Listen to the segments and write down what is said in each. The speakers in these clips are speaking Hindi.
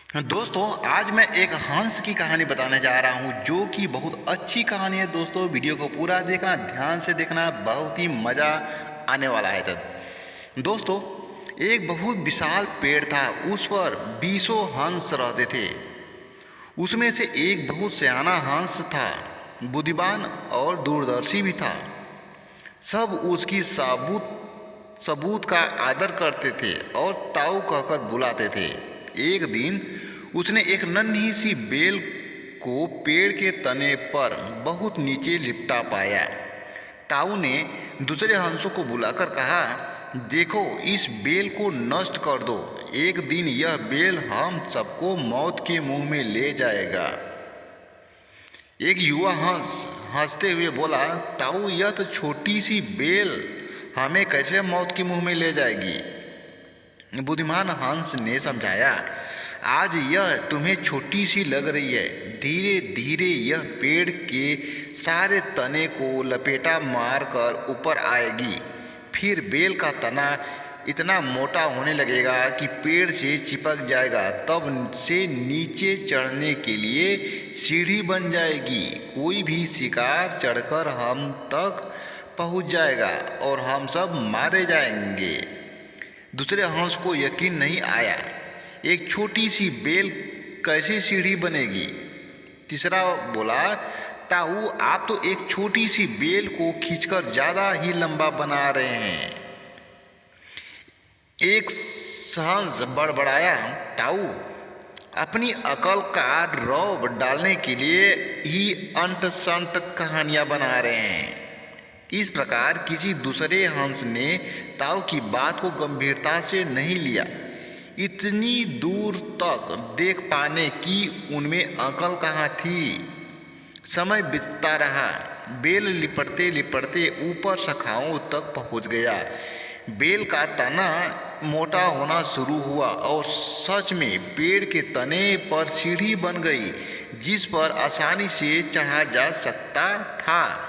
दोस्तों, आज मैं एक हंस की कहानी बताने जा रहा हूँ जो कि बहुत अच्छी कहानी है। दोस्तों, वीडियो को पूरा देखना, ध्यान से देखना, बहुत ही मज़ा आने वाला है। दोस्तों, एक बहुत विशाल पेड़ था। उस पर बीसों हंस रहते थे। उसमें से एक बहुत सियाना हंस था, बुद्धिमान और दूरदर्शी भी था। सब उसकी सबूत का आदर करते थे और ताऊ कहकर बुलाते थे। एक दिन उसने एक नन्ही सी बेल को पेड़ के तने पर बहुत नीचे लिपटा पाया। ताऊ ने दूसरे हंसों को बुलाकर कहा, देखो, इस बेल को नष्ट कर दो। एक दिन यह बेल हम सबको मौत के मुंह में ले जाएगा। एक युवा हंस हंसते हुए बोला, ताऊ, यह तो छोटी सी बेल हमें कैसे मौत के मुंह में ले जाएगी। बुद्धिमान हंस ने समझाया, आज यह तुम्हें छोटी सी लग रही है। धीरे धीरे यह पेड़ के सारे तने को लपेटा मारकर ऊपर आएगी। फिर बेल का तना इतना मोटा होने लगेगा कि पेड़ से चिपक जाएगा। तब से नीचे चढ़ने के लिए सीढ़ी बन जाएगी। कोई भी शिकार चढ़कर हम तक पहुंच जाएगा और हम सब मारे जाएंगे। दूसरे हंस को यकीन नहीं आया। एक छोटी सी बेल कैसे सीढ़ी बनेगी। तीसरा बोला, ताऊ, आप तो एक छोटी सी बेल को खींचकर ज़्यादा ही लंबा बना रहे हैं। एक हंस बड़बड़ाया, ताऊ, अपनी अकल का रौब डालने के लिए ही अंट संट कहानियाँ बना रहे हैं। इस प्रकार किसी दूसरे हंस ने ताऊ की बात को गंभीरता से नहीं लिया। इतनी दूर तक देख पाने की उनमें अकल कहाँ थी। समय बीतता रहा। बेल लिपटते लिपटते ऊपर शाखाओं तक पहुँच गया। बेल का तना मोटा होना शुरू हुआ और सच में पेड़ के तने पर सीढ़ी बन गई, जिस पर आसानी से चढ़ा जा सकता था।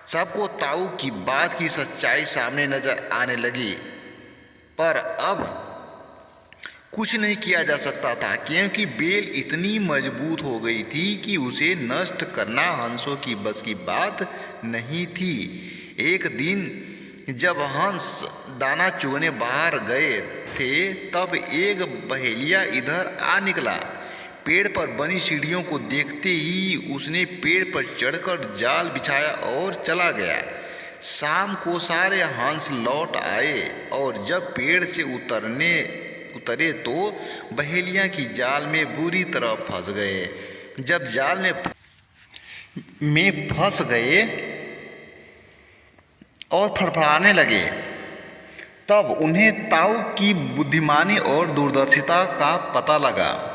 सबको ताऊ की बात की सच्चाई सामने नजर आने लगी, पर अब कुछ नहीं किया जा सकता था, क्योंकि बेल इतनी मजबूत हो गई थी कि उसे नष्ट करना हंसों की बस की बात नहीं थी। एक दिन जब हंस दाना चुगने बाहर गए थे, तब एक बहेलिया इधर आ निकला। पेड़ पर बनी सीढ़ियों को देखते ही उसने पेड़ पर चढ़कर जाल बिछाया और चला गया। शाम को सारे हंस लौट आए और जब पेड़ से उतरे तो बहेलिया की जाल में बुरी तरह फंस गए। जब जाल में फंस गए और फड़फड़ाने लगे, तब उन्हें ताऊ की बुद्धिमानी और दूरदर्शिता का पता लगा।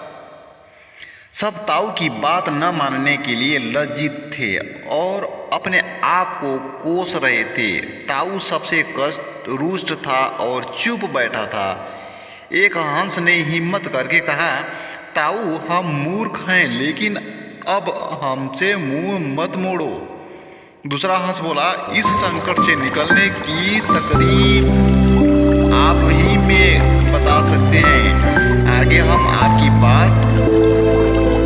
सब ताऊ की बात न मानने के लिए लज्जित थे और अपने आप को कोस रहे थे। ताऊ सबसे रुष्ट था और चुप बैठा था। एक हंस ने हिम्मत करके कहा, ताऊ, हम मूर्ख हैं, लेकिन अब हमसे मुंह मत मोड़ो। दूसरा हंस बोला, इस संकट से निकलने की तरकीब आप ही में बता सकते हैं। आगे हम आपकी बात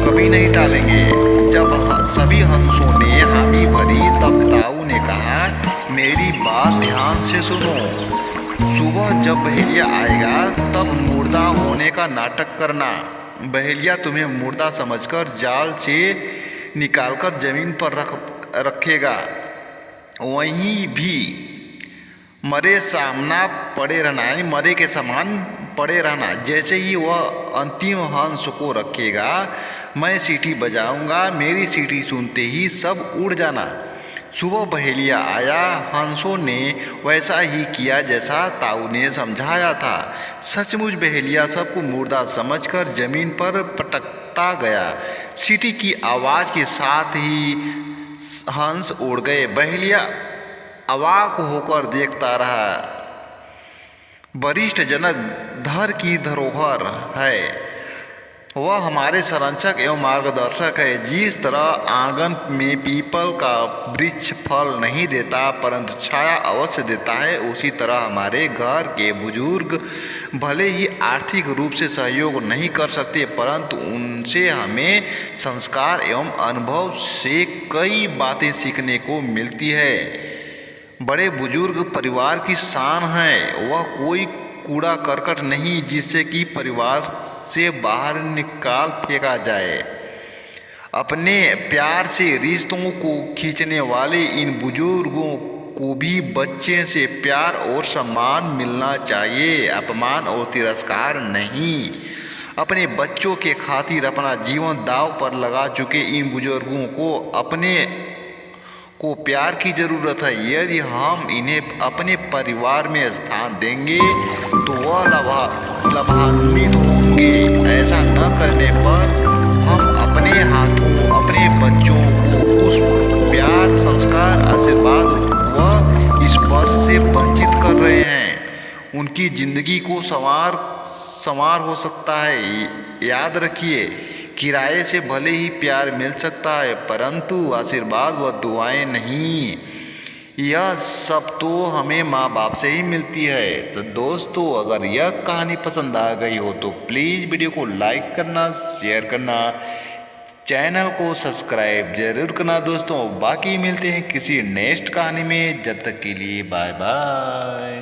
कभी नहीं टालेंगे। जब सभी हंसों ने हामी भरी, तब ताऊ ने कहा, मेरी बात ध्यान से सुनो। सुबह जब बहेलिया आएगा, तब मुर्दा होने का नाटक करना। बहेलिया तुम्हें मुर्दा समझकर जाल से निकालकर जमीन पर रखेगा। वहीं भी मरे के समान पड़े रहना। जैसे ही वह अंतिम हंस को रखेगा, मैं सीटी बजाऊंगा। मेरी सीटी सुनते ही सब उड़ जाना। सुबह बहेलिया आया। हंसों ने वैसा ही किया जैसा ताऊ ने समझाया था। सचमुच बहेलिया सबको मुर्दा समझकर जमीन पर पटकता गया। सीटी की आवाज़ के साथ ही हंस उड़ गए। बहेलिया अवाक होकर देखता रहा। वरिष्ठ जनक धर की धरोहर है, वह हमारे संरक्षक एवं मार्गदर्शक है। जिस तरह आंगन में पीपल का वृक्ष फल नहीं देता परंतु छाया अवश्य देता है, उसी तरह हमारे घर के बुजुर्ग भले ही आर्थिक रूप से सहयोग नहीं कर सकते परंतु उनसे हमें संस्कार एवं अनुभव से कई बातें सीखने को मिलती है। बड़े बुजुर्ग परिवार की शान है। वह कोई कूड़ा करकट नहीं जिससे कि परिवार से बाहर निकाल फेंका जाए। अपने प्यार से रिश्तों को खींचने वाले इन बुजुर्गों को भी बच्चे से प्यार और सम्मान मिलना चाहिए, अपमान और तिरस्कार नहीं। अपने बच्चों के खातिर अपना जीवन दांव पर लगा चुके इन बुजुर्गों को प्यार की ज़रूरत है। यदि हम इन्हें अपने परिवार में स्थान देंगे तो वह लाभान्वित होंगे। ऐसा न करने पर हम अपने हाथों अपने बच्चों को उस प्यार, संस्कार, आशीर्वाद व स्पर्श से वंचित कर रहे हैं। उनकी जिंदगी को संवार हो सकता है। याद रखिए, किराए से भले ही प्यार मिल सकता है परंतु आशीर्वाद व दुआएं नहीं। यह सब तो हमें माँ बाप से ही मिलती है। तो दोस्तों, अगर यह कहानी पसंद आ गई हो तो प्लीज़ वीडियो को लाइक करना, शेयर करना, चैनल को सब्सक्राइब जरूर करना दोस्तों। बाकी मिलते हैं किसी नेक्स्ट कहानी में। जब तक के लिए बाय बाय।